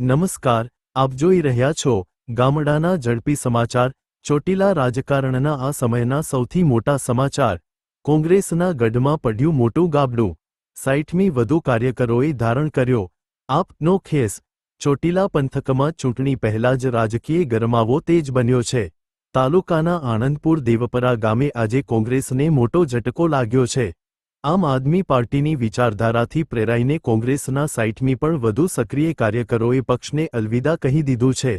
નમસ્કાર, આપ જોઈ રહ્યા છો ગામડાના ઝડપી સમાચાર. ચોટીલા રાજકારણના આ સમયના સૌથી મોટા સમાચાર. કોંગ્રેસના ગઢમાં પડ્યું મોટું ગાબડું. 60મી વધુ કાર્યકરોએ ધારણ કર્યો આપનો ખેસ. ચોટીલા પંથકમાં ચૂંટણી પહેલા જ રાજકીય ગરમાવો તેજ બન્યો છે. તાલુકાના આણંદપુર દેવપરા ગામે આજે કોંગ્રેસને મોટો ઝટકો લાગ્યો છે. આમ આદમી પાર્ટીની વિચારધારાથી પ્રેરાઈને કોંગ્રેસના 60મી પણ વધુ સક્રિય કાર્યકરોએ પક્ષને અલવિદા કહી દીધું છે.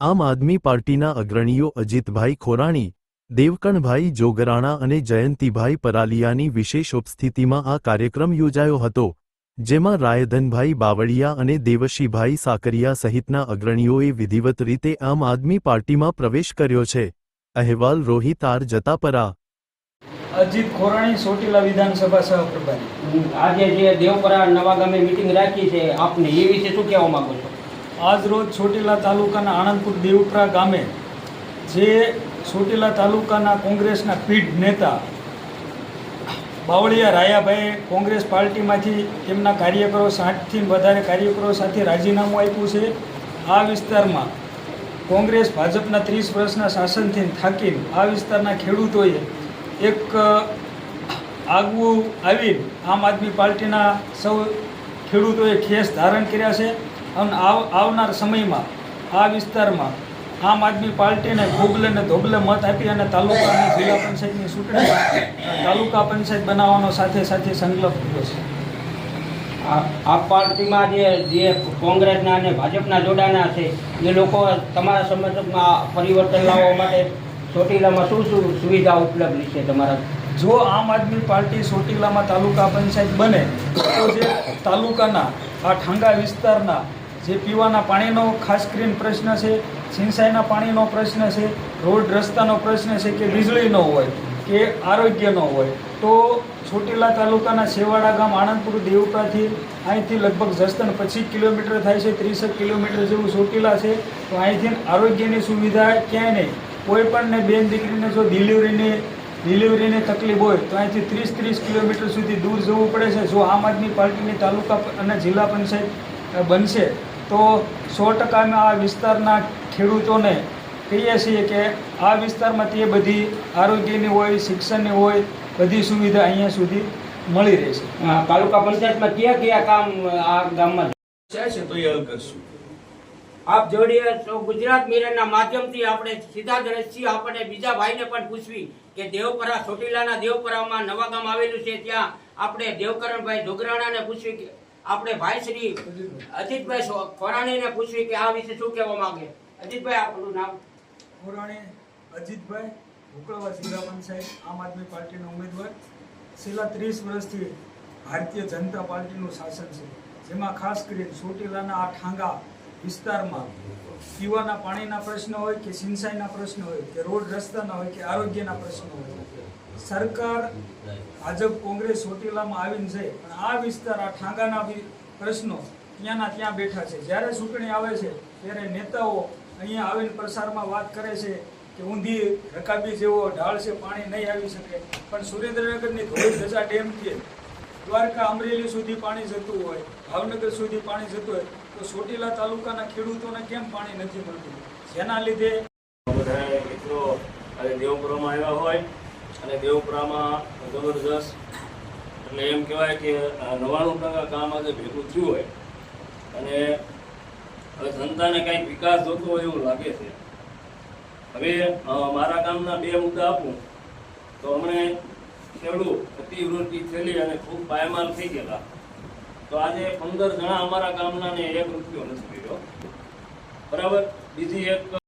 આમ આદમી પાર્ટીના અગ્રણીઓ અજીતભાઈ ખોરાણી, દેવકણભાઈ જોગરાણા અને જયંતિભાઈ પરાલિયાની વિશેષ ઉપસ્થિતિમાં આ કાર્યક્રમ યોજાયો હતો, જેમાં રાયધનભાઈ બાવળિયા અને દેવશીભાઈ સાકરિયા સહિતના અગ્રણીઓએ વિધિવત રીતે આમ આદમી પાર્ટીમાં પ્રવેશ કર્યો છે. અહેવાલ રોહિત આર જતાપરા. અજીત ખોરાણી, ચોટીલા વિધાનસભા સહપ્રભારી. આજે જે દેવપરા નવા ગામે મીટિંગ રાખી છે, આપને એ વિશે શું કહેવા માંગો છો? આજ રોજ ચોટીલા તાલુકાના આણંદપુર દેવપરા ગામે જે ચોટીલા તાલુકાના કોંગ્રેસના પીઢ નેતા બાવળિયા રાયાભાઈએ કોંગ્રેસ પાર્ટીમાંથી તેમના કાર્યકરો 60થી વધારે કાર્યકરો સાથે રાજીનામું આપ્યું છે. આ વિસ્તારમાં કોંગ્રેસ ભાજપના 30 વર્ષના શાસનથી થાકી આ વિસ્તારના ખેડૂતોએ એક આગવું આવી આમ આદમી પાર્ટીના સૌ ખેડૂતોએ ખેસ ધારણ કર્યા છે અને આવનાર સમયમાં આ વિસ્તારમાં આમ આદમી પાર્ટીને ખોબલે ને ધોબલે મત આપી અને તાલુકા અને જિલ્લા પંચાયતની ચૂંટણી તાલુકા પંચાયત બનાવવાનો સાથે સાથે સંકલ્પ કર્યો છે. આ પાર્ટીમાં જે કોંગ્રેસના અને ભાજપના જોડાણા છે એ લોકો તમારા સમર્થનમાં પરિવર્તન લાવવા માટે ચોટીલામાં શું શું સુવિધા ઉપલબ્ધ છે તમારા? જો આમ આદમી પાર્ટી ચોટીલામાં તાલુકા પંચાયત બને તો જે તાલુકાના આ ઠાંગા વિસ્તારના જે પીવાના પાણીનો ખાસ કરીને પ્રશ્ન છે, સિંચાઈના પાણીનો પ્રશ્ન છે, રોડ રસ્તાનો પ્રશ્ન છે કે વીજળીનો હોય કે આરોગ્યનો હોય, તો ચોટીલા તાલુકાના છેવાડા ગામ આણંદપુર દેવપરાથી અહીંથી લગભગ જસદણ 25 કિલોમીટર થાય છે, 30 કિલોમીટર જેવું ચોટીલા છે. તો અહીંથી આરોગ્યની સુવિધા ક્યાંય નહીં. કોઈ પણને બેન દીકરીને જો ડિલિવરીની તકલીફ હોય તો અહીંથી 30 કિલોમીટર સુધી દૂર જવું પડે છે. જો આમ આદમી પાર્ટીની તાલુકા અને જિલ્લા પંચાયત બનશે તો 100% અમે આ વિસ્તારના ખેડૂતોને કહીએ છીએ કે આ વિસ્તારમાં તે બધી આરોગ્યની હોય, શિક્ષણની હોય, બધી સુવિધા અહીંયા સુધી મળી રહેશે. તાલુકા પંચાયતમાં કયા કામ આ ગામમાં છે તો એ હલ કરશું. આપ જોડીએ તો ગુજરાત મિરરના માધ્યમથી આપણે સીધા જ રહીએ. આપણે બીજા ભાઈને પણ પૂછવી કે દેવપરા, ચોટીલાના દેવપરામાં નવા ગામ આવેલું છે, ત્યાં આપણે દેવકરણભાઈ જોગરાણાને પૂછવી કે આપણે ભાઈ શ્રી અજીતભાઈ ખોરાણીને પૂછવી કે આ વિશે શું કહેવા માંગે. અજીતભાઈ, આપણું નામ? ખોરાણી અજીતભાઈ, ભૂકળવા જિલ્લા પંચાયત, આમ આદમી પાર્ટીના ઉમેદવાર. છેલ્લા 30 વર્ષથી ભારતીય જનતા પાર્ટીનું શાસન છે, જેમાં ખાસ કરીને ચોટીલાના આ ઠાંગા વિસ્તારમાં પીવાના પાણીના પ્રશ્ન હોય કે સિંચાઈના પ્રશ્ન હોય કે રોડ રસ્તાના હોય કે આરોગ્યના પ્રશ્નો હોય, સરકાર ભાજપ કોંગ્રેસ ચોટીલામાં આવીને છે પણ આ વિસ્તાર આ ઠાંગાના પ્રશ્નો ત્યાંના ત્યાં બેઠા છે. જ્યારે ચૂંટણી આવે છે ત્યારે નેતાઓ અહીંયા આવીને પ્રસારમાં વાત કરે છે કે ઊંધી રકાબી જેવો ઢાળ છે, પાણી નહીં આવી શકે. પણ સુરેન્દ્રનગરની ધોળી ધજા ડેમથી દ્વારકા અમરેલી સુધી પાણી જતું હોય, ભાવનગર સુધી પાણી જતું હોય, તો ચોટીલા તાલુકાના ખેડૂતોને કેમ પાણી નથી મળતું? જેના લીધે બધા મિત્રો આજે દેવપુરામાં આવ્યા હોય અને દેવપુરામાં જબરદસ્ત એટલે એમ કહેવાય કે 99% કામ આજે ભેગું થયું હોય અને હવે જનતાને કંઈક વિકાસ જોતો હોય એવું લાગે છે. હવે મારા ગામના 2 મુદ્દા આપું તો હમણે ખેડૂત અતિવૃષ્ટિ થયેલી અને ખૂબ પાયમાલ થઈ ગયેલા, તો આજે 15 જણા અમારા ગામના ને 1 રૂપિયો નથી મળ્યો. બરાબર. બીજી એક